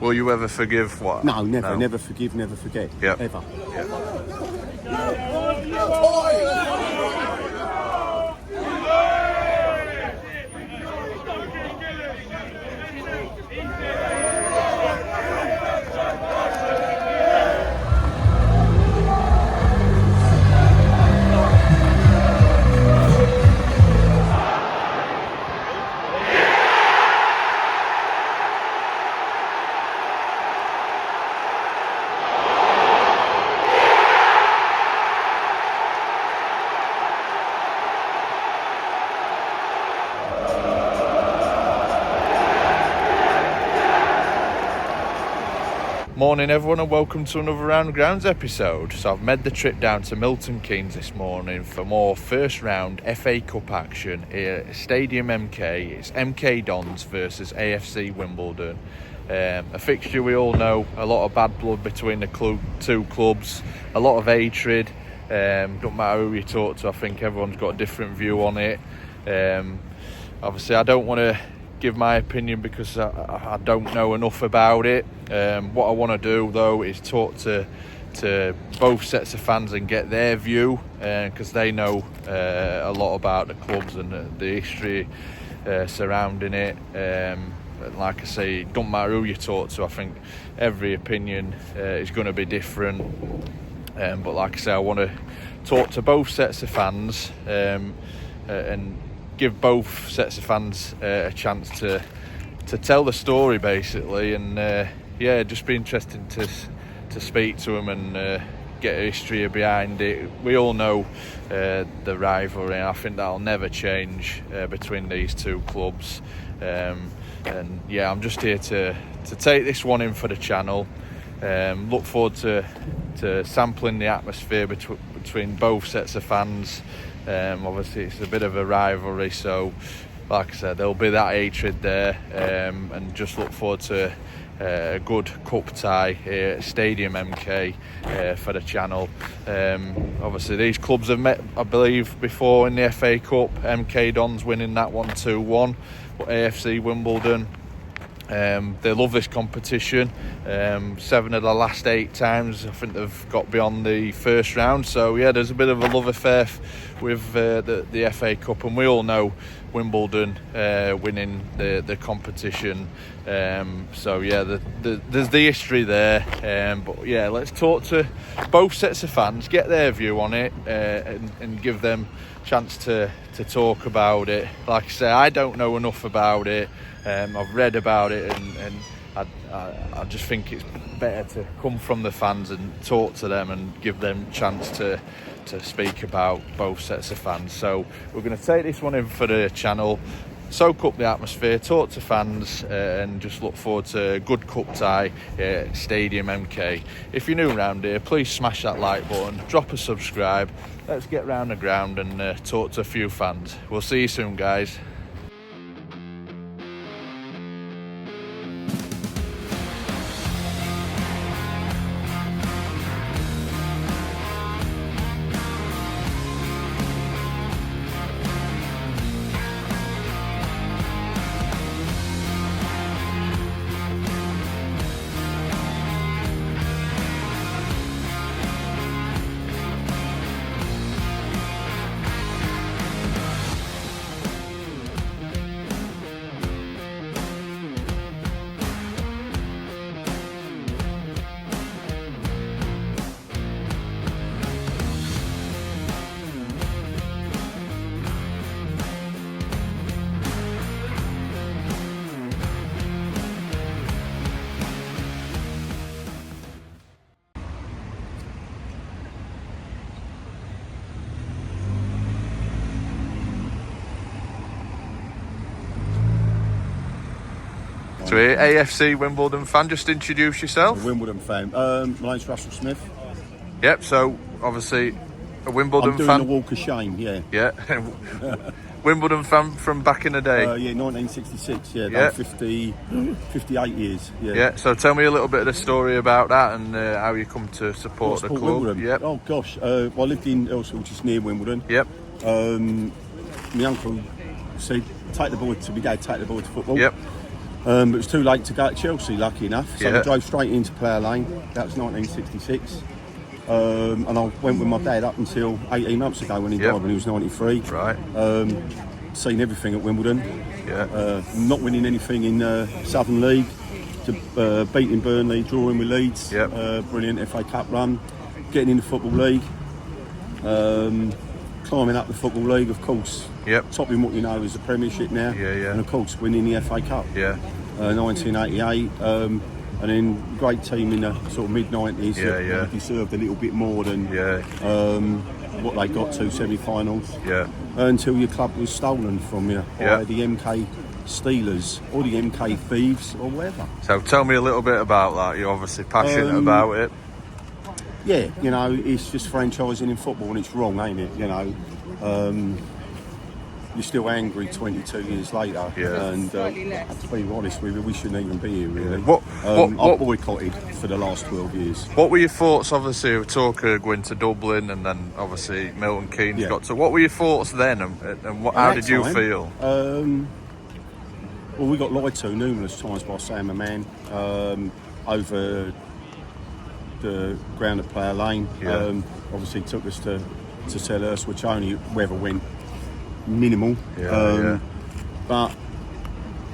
Will you ever forgive what? No, never. No. Never forgive, never forget. Yep. Ever. Yep. Morning everyone, and welcome to another Round Grounds episode. So I've made the trip down to Milton Keynes this morning for more first round FA Cup action here at Stadium MK. It's MK Dons versus AFC Wimbledon. A fixture we all know, a lot of bad blood between the two clubs, a lot of hatred. Don't matter who you talk to, I think everyone's got a different view on it. Obviously I don't want to give my opinion because I don't know enough about it. What I want to do though is talk to both sets of fans and get their view, because they know a lot about the clubs and the history surrounding it. Like I say, it don't matter who you talk to, I think every opinion is going to be different. But like I say, I want to talk to both sets of fans and give both sets of fans a chance to tell the story basically, and just be interesting to speak to them and get a history behind it. We all know the rivalry, and I think that'll never change between these two clubs. And yeah, I'm just here to take this one in for the channel. Look forward to sampling the atmosphere between both sets of fans. Obviously it's a bit of a rivalry, so like I said, there'll be that hatred there, and just look forward to a good cup tie here at Stadium MK for the channel. Obviously these clubs have met, I believe, before in the FA Cup. MK Dons winning that one 2-1, but AFC Wimbledon, they love this competition. 7 of the last 8 times I think they've got beyond the first round, so yeah, there's a bit of a love affair with the FA Cup, and we all know Wimbledon winning the competition. So yeah, there's the history there. But yeah, let's talk to both sets of fans, get their view on it, and give them a chance to talk about it. Like I say, I don't know enough about it. I've read about it, and I just think it's better to come from the fans and talk to them and give them a chance to speak about both sets of fans. So we're going to take this one in for the channel, soak up the atmosphere, talk to fans, and just look forward to a good cup tie at Stadium MK. If you're new around here, please smash that like button, drop a subscribe. Let's get round the ground and talk to a few fans. We'll see you soon, guys. So here, AFC Wimbledon fan, just introduce yourself. A Wimbledon fan. My name's Russell Smith. Yep, so obviously a Wimbledon I'm doing fan. the walk of shame, yeah. Yeah. Wimbledon fan from back in the day. Yeah, 1966, yeah. 58 years, yeah. Yeah, so tell me a little bit of the story about that and how you come to support the club. Wimbledon? Yep. Oh gosh, I lived in Elsall, which is near Wimbledon. Yep. My uncle said, take the boy to football. Yep. But it was too late to go to Chelsea, lucky enough. So Yeah. I drove straight into Player Lane. That was 1966. And I went with my dad up until 18 months ago when he died, when he was 93. Right. Seen everything at Wimbledon. Yeah. Not winning anything in Southern League, to beating Burnley, drawing with Leeds. Yep. Brilliant FA Cup run. Getting in the Football League. Climbing up the Football League, of course. Yep. Topping what you know is the Premiership now. Yeah. And of course winning the FA Cup. Yeah. 1988. And then great team in the sort of mid-90s. Yeah. Deserved a little bit more than what they got to, semi-finals. Yeah. Until your club was stolen from you by the MK Steelers or the MK Thieves or whatever. So tell me a little bit about that. You're obviously passionate about it. Yeah, you know, it's just franchising in football and it's wrong, ain't it? You know, you're still angry 22 years later. Yeah. And to be honest with you, we shouldn't even be here, really. What I've boycotted for the last 12 years. What were your thoughts, obviously, of Tuchel going to Dublin and then, obviously, Milton Keynes got to... What were your thoughts then and how did you feel? Well, we got lied to numerous times by Sam and Man over the ground at Player Lane. Yeah. Obviously took us to Selhurst, which only weather went minimal. But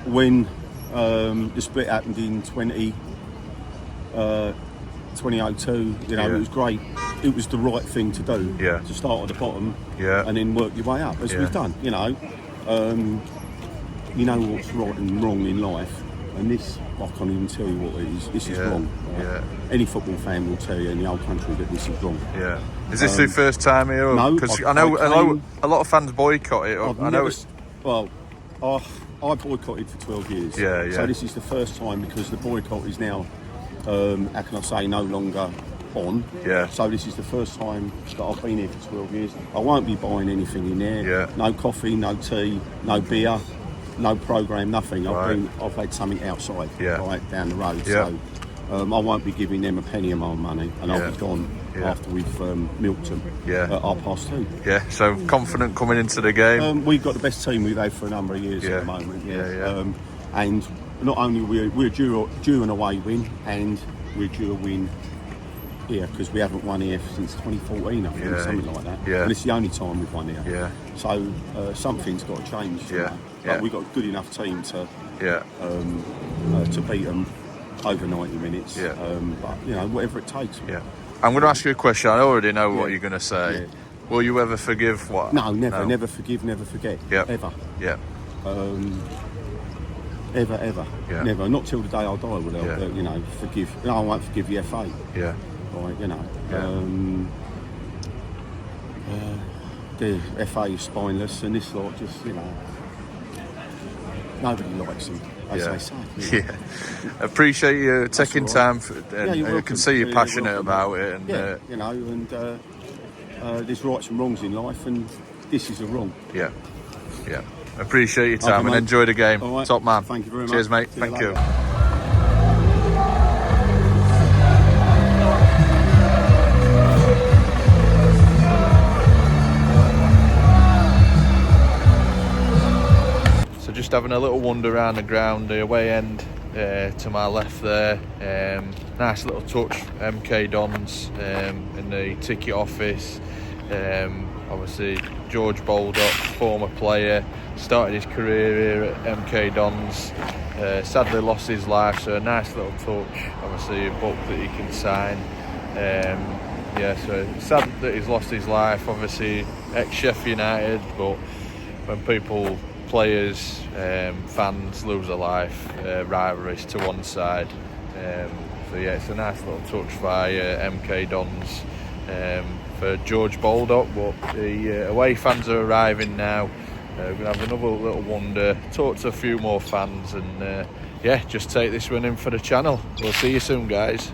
when the split happened in 2002, you know, it was great. It was the right thing to do. To start at the bottom and then work your way up, as we've done. You know, you know what's right and wrong in life, and this, I can't even tell you what it is. This is wrong. Right? Any football fan will tell you in the whole country that this is wrong. Is this your first time here? No, because I know a lot of fans boycott it. I boycotted for 12 years. So this is the first time, because the boycott is now, how can I say, no longer on. So this is the first time that I've been here for 12 years. I won't be buying anything in there. No coffee, no tea, no beer, no programme, nothing. I've had something outside, right down the road. So I won't be giving them a penny of my money, and I'll be gone after we've milked them at 2:30. So confident coming into the game. We've got the best team we've had for a number of years at the moment. And not only we're due an away win, and we're due a win here, because we haven't won here since 2014, I think, something like that. And it's the only time we've won here. So something's got to change. You know? But we've got a good enough team to beat them over 90 minutes. But you know, whatever it takes. I'm going to ask you a question. I already know what you're going to say. Will you ever forgive what? No, never. No. Never forgive, never forget. Ever. Ever. Never. Not till the day I die will I, you know, forgive. No, I won't forgive the FA. Right, you know. The FA is spineless, and this lot just, you know, nobody likes them, as they say. Appreciate you taking time. I can see you're passionate about it. And, you know, and there's rights and wrongs in life, and this is a wrong. Appreciate your time and enjoy the game. Right. Top man. Thank you very much. Cheers, mate. See you Thank you. later. Just having a little wander around the ground, the away end to my left there. Nice little touch, MK Dons in the ticket office. Obviously George Baldock, former player, started his career here at MK Dons. Sadly lost his life, so a nice little touch. Obviously a book that he can sign. So sad that he's lost his life. Obviously ex-Sheffield United, but when players, fans lose their life, rivalries to one side. It's a nice little touch by MK Dons for George Baldock, but the away fans are arriving now. We're going to have another little wander, talk to a few more fans, and just take this one in for the channel. We'll see you soon, guys.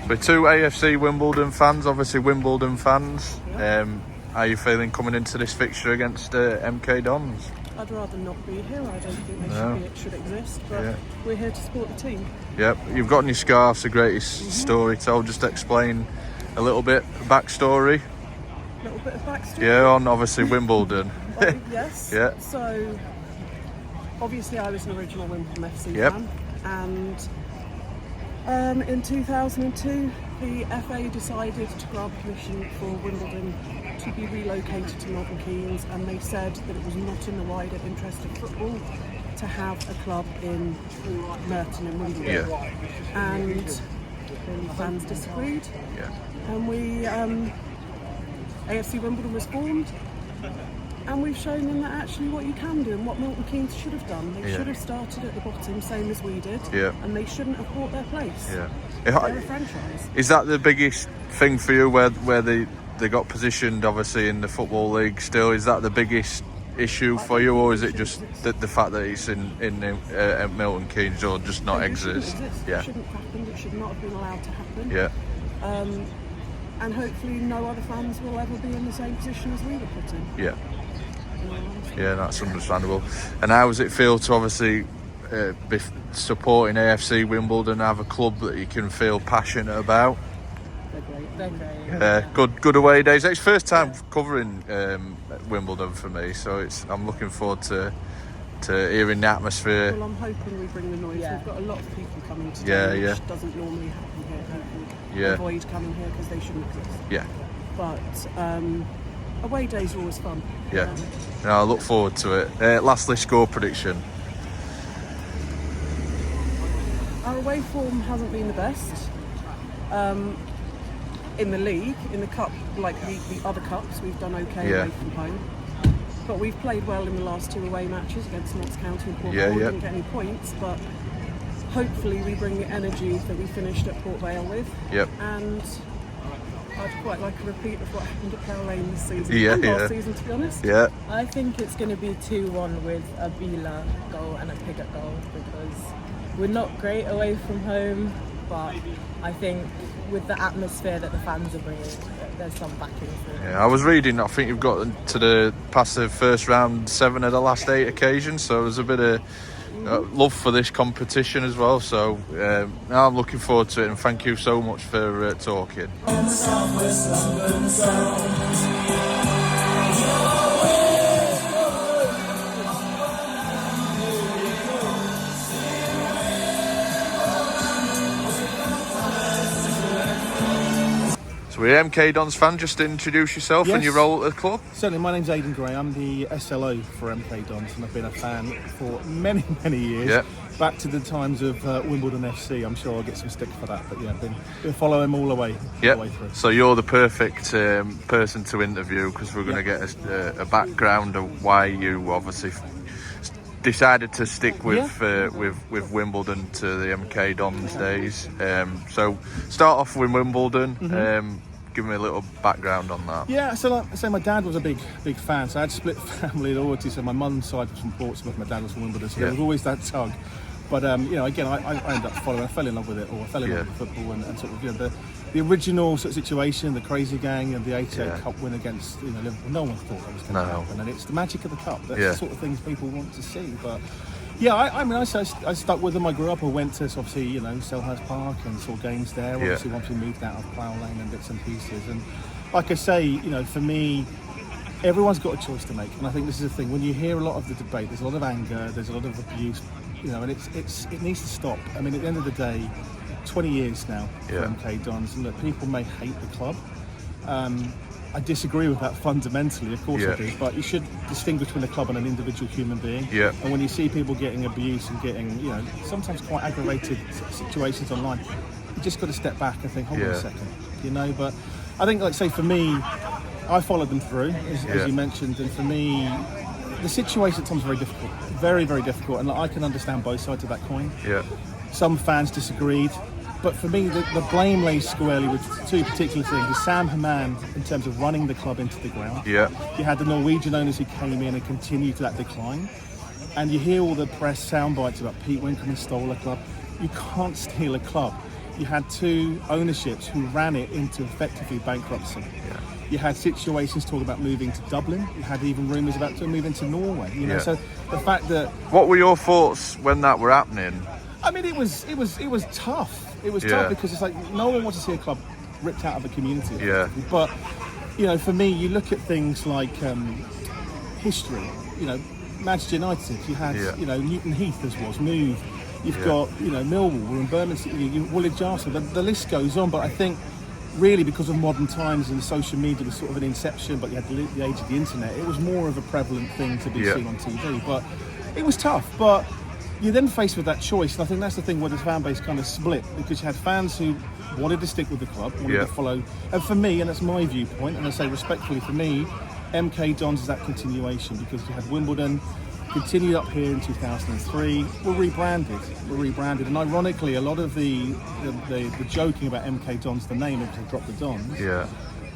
We're two AFC Wimbledon fans, obviously Wimbledon fans. How are you feeling coming into this fixture against MK Dons? I'd rather not be here. I don't think it should exist, but we're here to support the team. You've got in your scarf the greatest story told. Just explain a little bit backstory. A little bit of backstory? On obviously Wimbledon. Yes. So obviously I was an original Wimbledon FC fan, and in 2002 the FA decided to grant permission for Wimbledon to be relocated to Milton Keynes, and they said that it was not in the wider interest of football to have a club in Merton in Wimbledon. And the fans disagreed, and AFC Wimbledon was formed, and we've shown them that actually what you can do and what Milton Keynes should have done. They should have started at the bottom, same as we did, and they shouldn't have bought their place. They're a franchise. Is that the biggest thing for you, where they got positioned obviously in the Football League still? Is that the biggest issue for you, or is it just the fact that it's in Milton Keynes, or just not exist? It shouldn't have happened. It should not have been allowed to happen. And hopefully no other fans will ever be in the same position as we were put in. That's understandable. And how does it feel to obviously be supporting AFC Wimbledon, have a club that you can feel passionate about? They're great. Good away days. It's first time covering Wimbledon for me, so I'm looking forward to hearing the atmosphere. Well, I'm hoping we bring the noise. We've got a lot of people coming today, which doesn't normally happen here. People avoid coming here because they shouldn't exist. But away days are always fun. I look forward to it. Lastly, score prediction. Our away form hasn't been the best. In the league, in the cup, like the other cups, we've done okay away from home. But we've played well in the last 2 away matches against Notts County and Port Vale. We didn't get any points, but hopefully we bring the energy that we finished at Port Vale with. And I'd quite like a repeat of what happened at Pale Lane this season and last season, to be honest. I think it's going to be 2-1 with a Bila goal and a Pigott goal, because we're not great away from home, but I think with the atmosphere that the fans are bringing, there's some backing for it. I was reading, I think you've got past the first round 7 of the last 8 occasions, so there's a bit of love for this competition as well. So I'm looking forward to it, and thank you so much for talking. So we're MK Dons fan. Just introduce yourself and your role at the club. Certainly, my name's Aidan Gray. I'm the SLO for MK Dons, and I've been a fan for many, many years. Back to the times of Wimbledon FC. I'm sure I'll get some stick for that, but I've been following them all the way through. So you're the perfect person to interview, because we're going to get a background of why you obviously decided to stick with Wimbledon to the MK Dons days. So start off with Wimbledon. Give me a little background on that. So my dad was a big fan, so I had split family loyalty. So my mum's side was from Portsmouth, my dad was from Wimbledon, so there was always that tug. But again, I ended up following. I fell in love with it, or I fell in love with football, and sort of the original sort of situation, the crazy gang, and the 88 Cup win against Liverpool. No one thought that was going to happen, and it's the magic of the cup. That's the sort of things people want to see. But I stuck with them. I grew up. I went to obviously Selhurst Park and saw games there. Obviously, once we moved out of Plough Lane and bits and pieces, and like I say, for me, everyone's got a choice to make, and I think this is the thing. When you hear a lot of the debate, there's a lot of anger, there's a lot of abuse, and it needs to stop. I mean, at the end of the day, 20 years now for MK Dons, and that people may hate the club. I disagree with that fundamentally, of course I do, but you should distinguish between a club and an individual human being. And when you see people getting abuse and getting, sometimes quite aggravated situations online, you just got to step back and think, hold on a second, But I think, like say for me, I followed them through, as you mentioned, and for me, the situation at times is very difficult, very, very difficult, and I can understand both sides of that coin. Some fans disagreed. But for me, the blame lays squarely with 2 particular things. Sam Haman, in terms of running the club into the ground. You had the Norwegian owners who came in and continued that decline. And you hear all the press sound bites about Pete Winkelman stole a club. You can't steal a club. You had 2 ownerships who ran it into effectively bankruptcy. You had situations talking about moving to Dublin. You had even rumours about moving to Norway. So the fact that... What were your thoughts when that were happening? I mean, it was tough. It was tough because it's like no one wants to see a club ripped out of a community. But for me, you look at things like history. Manchester United, you had Newton Heath as was, Move. You've got Millwall and Birmingham, Woolwich Arsenal. The list goes on, but I think really because of modern times and social media was sort of an inception, but you had the age of the internet, it was more of a prevalent thing to be seen on TV. But it was tough. But you're then faced with that choice, and I think that's the thing where the fan base kind of split, because you had fans who wanted to stick with the club, wanted to follow. And for me, and that's my viewpoint, and I say respectfully, for me, MK Dons is that continuation, because you had Wimbledon, continued up here in 2003. We're rebranded, and ironically, a lot of the joking about MK Dons, the name, if they dropped the Dons. Yeah.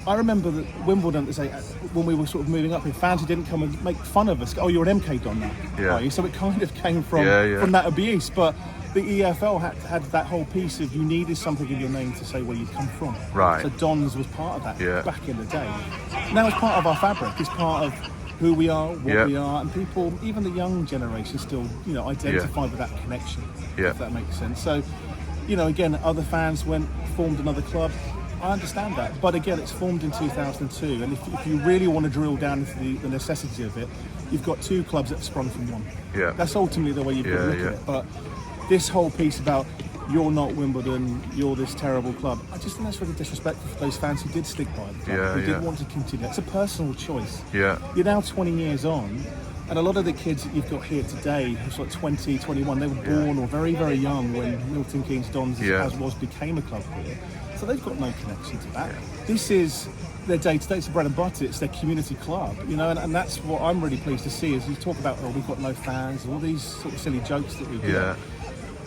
I remember that Wimbledon, when we were sort of moving up here, fans who didn't come and make fun of us. Oh, you're an MK Don now, are you? So it kind of came from that abuse. But the EFL had that whole piece of you needed something in your name to say where you come from. Right. So Dons was part of that back in the day. Now it's part of our fabric. It's part of who we are, what we are, and people, even the young generation, still, identify with that connection. If that makes sense. So, again, other fans formed another club. I understand that, but again, it's formed in 2002, and if you really want to drill down into the necessity of it, you've got two clubs that have sprung from one. Yeah, that's ultimately the way you've got to look at it. But this whole piece about you're not Wimbledon, you're this terrible club, I just think that's really disrespectful for those fans who did stick by the club, who did want to continue. It's a personal choice. Yeah, you're now 20 years on. And a lot of the kids that you've got here today, who's like 20, 21, they were born or very, very young when Milton Keynes Dons, became a club here. So they've got no connection to that. This is their day-to-day, it's bread and butter, it's their community club, and that's what I'm really pleased to see, is you talk about, we've got no fans, all these sort of silly jokes that we do.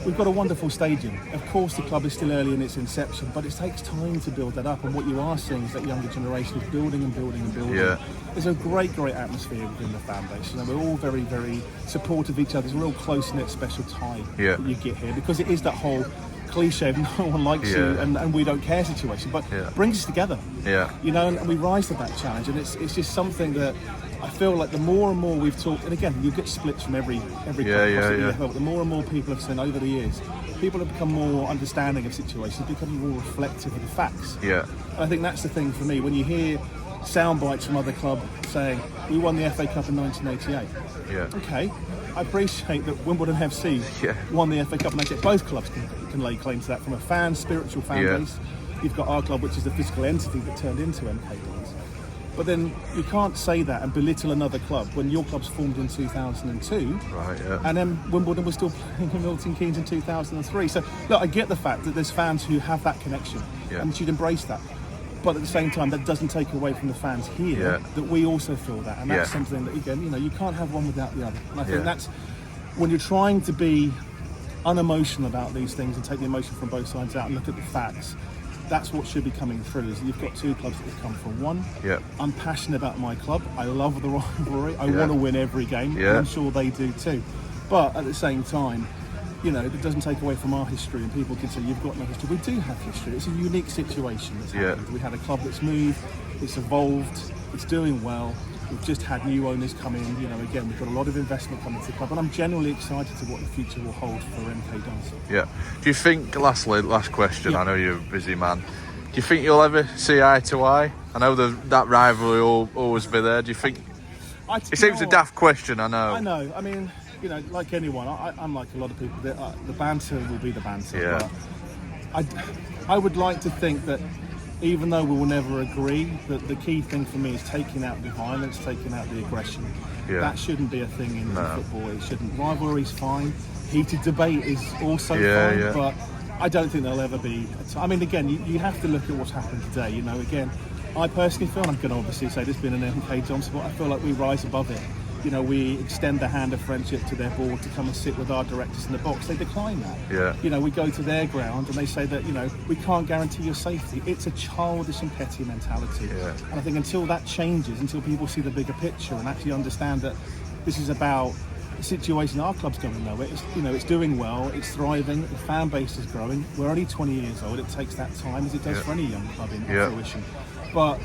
We've got a wonderful stadium. Of course, the club is still early in its inception, but it takes time to build that up. And what you are seeing is that younger generation is building and building and building. Yeah. There's a great, great atmosphere within the fan base. We're all very, very supportive of each other. There's a real close-knit special tie that you get here, because it is that whole cliche of no one likes you and we don't care situation, but brings us together. And we rise to that challenge. And it's just something that I feel like the more and more we've talked, and again, you get splits from every but the more and more people have said over the years, people have become more understanding of situations, becoming more reflective of the facts. And I think that's the thing for me, when you hear sound bites from other clubs saying, we won the FA Cup in 1988. Okay, I appreciate that Wimbledon FC won the FA Cup in 1988. Both clubs can lay claim to that from a spiritual fan base. You've got our club, which is the physical entity that turned into MK Dons. But then you can't say that and belittle another club when your club's formed in 2002, and then Wimbledon was still playing in Milton Keynes in 2003. So look, I get the fact that there's fans who have that connection, and you should embrace that. But at the same time, that doesn't take away from the fans here that we also feel that, and that's something that, again, you can't have one without the other. And I think that's when you're trying to be unemotional about these things and take the emotion from both sides out and look at the facts. That's what should be coming through, is you've got two clubs that have come from one. I'm passionate about my club. I love the rivalry. I want to win every game. I'm sure they do too. But at the same time, it doesn't take away from our history, and people can say you've got no history. We do have history. It's a unique situation that's happened. We had a club that's moved, it's evolved, it's doing well. We've just had new owners come in. Again, we've got a lot of investment coming to the club, and I'm genuinely excited to what the future will hold for MK Dons. Do you think, last question, I know you're a busy man, do you think you'll ever see eye to eye? I know that rivalry will always be there. Do you think? It seems a daft question, I know. I know. I mean, like anyone, I'm like a lot of people, the banter will be the banter. But I would like to think that, even though we will never agree, that the key thing for me is taking out the violence, taking out the aggression. That shouldn't be a thing in football. It shouldn't. Rivalry's fine. Heated debate is also fine, but I don't think there'll ever be. I mean, again, you have to look at what's happened today. Again, I personally feel, and I'm going to obviously say this being an MK Dons support, I feel like we rise above it. We extend the hand of friendship to their board to come and sit with our directors in the box. They decline that. We go to their ground and they say that, we can't guarantee your safety. It's a childish and petty mentality. And I think until that changes, until people see the bigger picture and actually understand that this is about the situation our club's going nowhere. It's doing well, it's thriving, the fan base is growing. We're only 20 years old. It takes that time, as it does for any young club in fruition. But,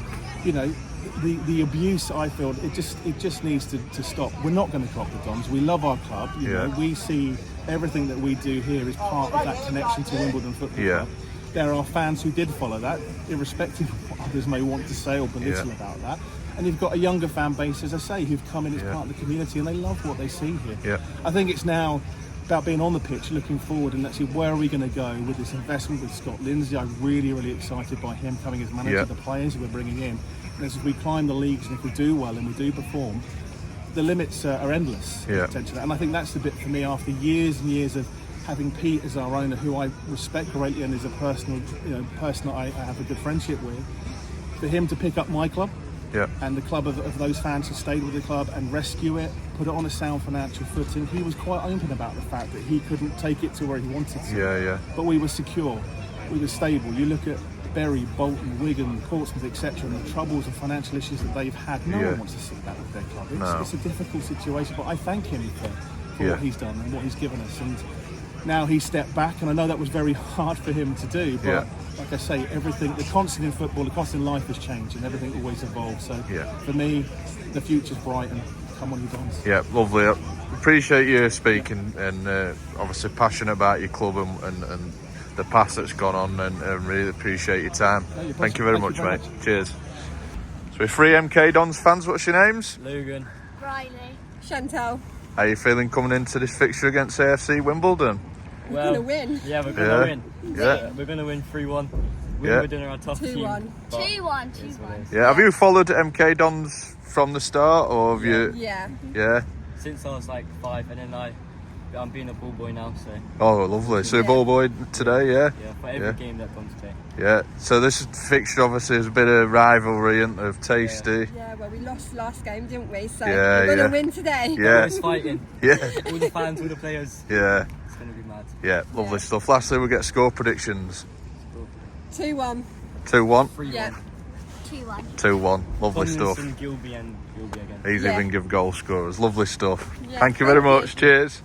the abuse, I feel, it just needs to stop. We're not going to drop the Dons. We love our club. We see everything that we do here is part of that connection to Wimbledon Football Club. There are fans who did follow that, irrespective of what others may want to say or belittle about that. And you've got a younger fan base, as I say, who've come in as part of the community, and they love what they see here. Yeah. I think it's now about being on the pitch, looking forward, and actually where are we going to go with this investment with Scott Lindsay. I'm really, really excited by him coming as manager, the players that we're bringing in. And as we climb the leagues, and if we do well and we do perform, the limits are endless. Potentially. And I think that's the bit for me after years and years of having Pete as our owner, who I respect greatly and is a person that I have a good friendship with, for him to pick up my club and the club of those fans who stayed with the club and rescue it, put it on a sound financial footing. He was quite open about the fact that he couldn't take it to where he wanted to. But we were secure, we were stable. You look at Bury, Bolton, Wigan, Portsmouth, etc., and the troubles and financial issues that they've had. No one wants to see that with their club. It's a difficult situation, but I thank him for what he's done and what he's given us. And now he's stepped back, and I know that was very hard for him to do, but like I say, everything, the constant in football, the constant in life has changed, and everything always evolves. So for me, the future's bright, and come on, you Dons. Yeah, lovely. I appreciate you speaking, and obviously passionate about your club and the past that's gone on, and really appreciate your time. No, Thank you very much, mate. Cheers. So we're 3 MK Dons fans. What's your names? Logan. Riley. Chantal. How are you feeling coming into this fixture against AFC Wimbledon? We're going to win. Yeah, we're going to win. Yeah. We're going to win 3-1. Wimbledon are a tough 2-1. team. 2-1. Yeah. Have you followed MK Dons from the start, or have you? Yeah. Since I was like 5, and then I'm being a ball boy now, so. Oh, lovely. So ball boy today, Yeah, for every game that comes today. Yeah. So this fixture obviously is a bit of rivalry and of tasty. Yeah, well, we lost last game, didn't we? So Yeah, we're going to yeah. win today. Yeah. Always fighting. Yeah. All the fans, all the players. Yeah. It's going to be mad. Yeah. Lovely stuff. Lastly, we get score predictions. 2-1. 2-1. 3-1. Yeah. 2-1. 2-1. Lovely stuff. Tomlinson, Gilby and Gilby again. He's even give goal scorers. Lovely stuff. Yeah, Thank you very much. Cheers.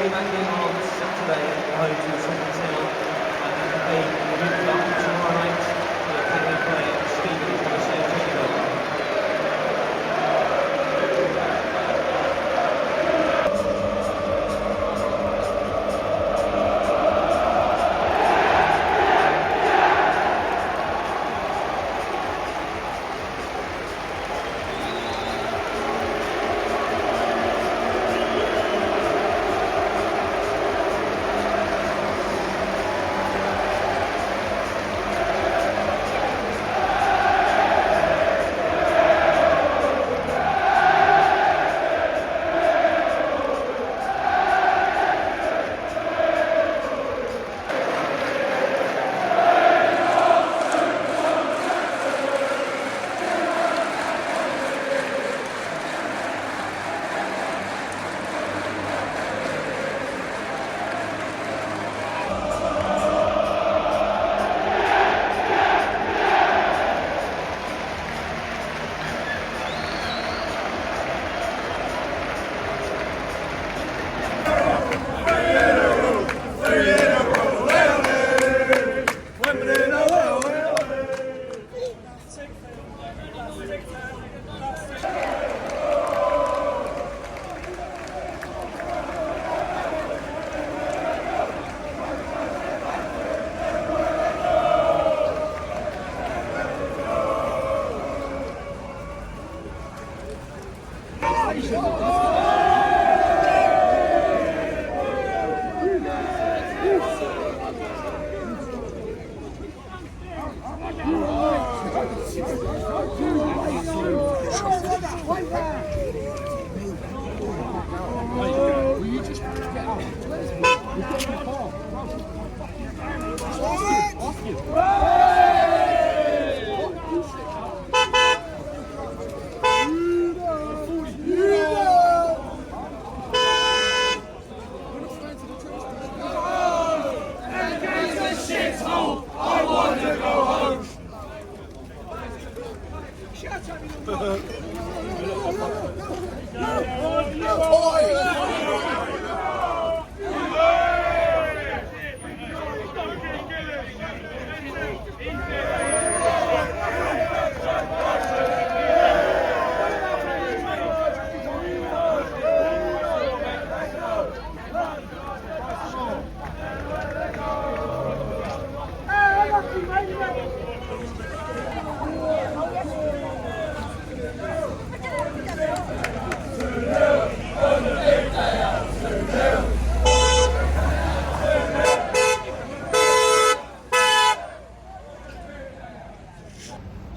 away back in on Saturday, home to the Swindon Hill. And the FA Wimbledon tomorrow night. They play Stevens on the same field.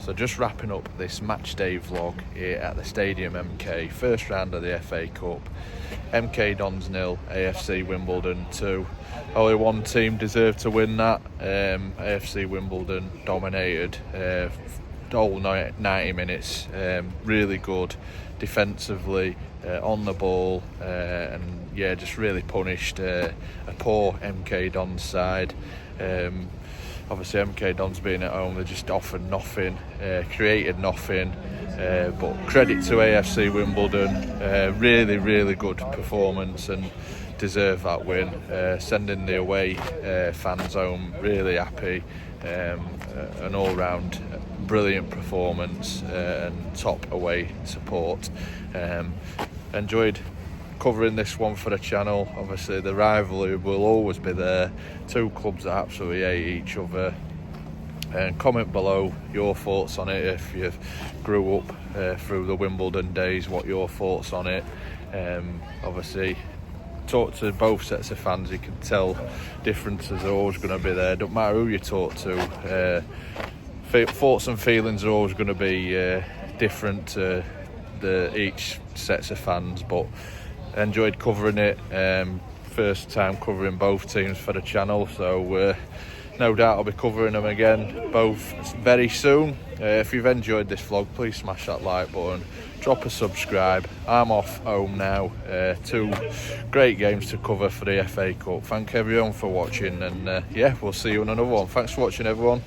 So just wrapping up this match day vlog here at the Stadium MK, first round of the FA Cup. MK Dons 0, AFC Wimbledon 2. Only one team deserved to win that. AFC Wimbledon dominated all 90 minutes. Really good defensively, on the ball, and yeah, just really punished a poor MK Dons side. Obviously MK Dons being at home, they just offered nothing, created nothing, but credit to AFC Wimbledon, really good performance and deserve that win, sending the away fans home really happy, an all-round brilliant performance and top away support. Enjoyed covering this one for the channel. Obviously the rivalry will always be there, two clubs that absolutely hate each other, and comment below your thoughts on it if you grew up through the Wimbledon days, what your thoughts on it. Obviously talk to both sets of fans, you can tell differences are always going to be there, don't matter who you talk to. Thoughts and feelings are always going to be different to each sets of fans, but enjoyed covering it. First time covering both teams for the channel, so no doubt I'll be covering them again both very soon. If you've enjoyed this vlog, please smash that like button, drop a subscribe. I'm off home now. Two great games to cover for the FA Cup. Thank everyone for watching, and yeah, we'll see you in another one. Thanks for watching, everyone.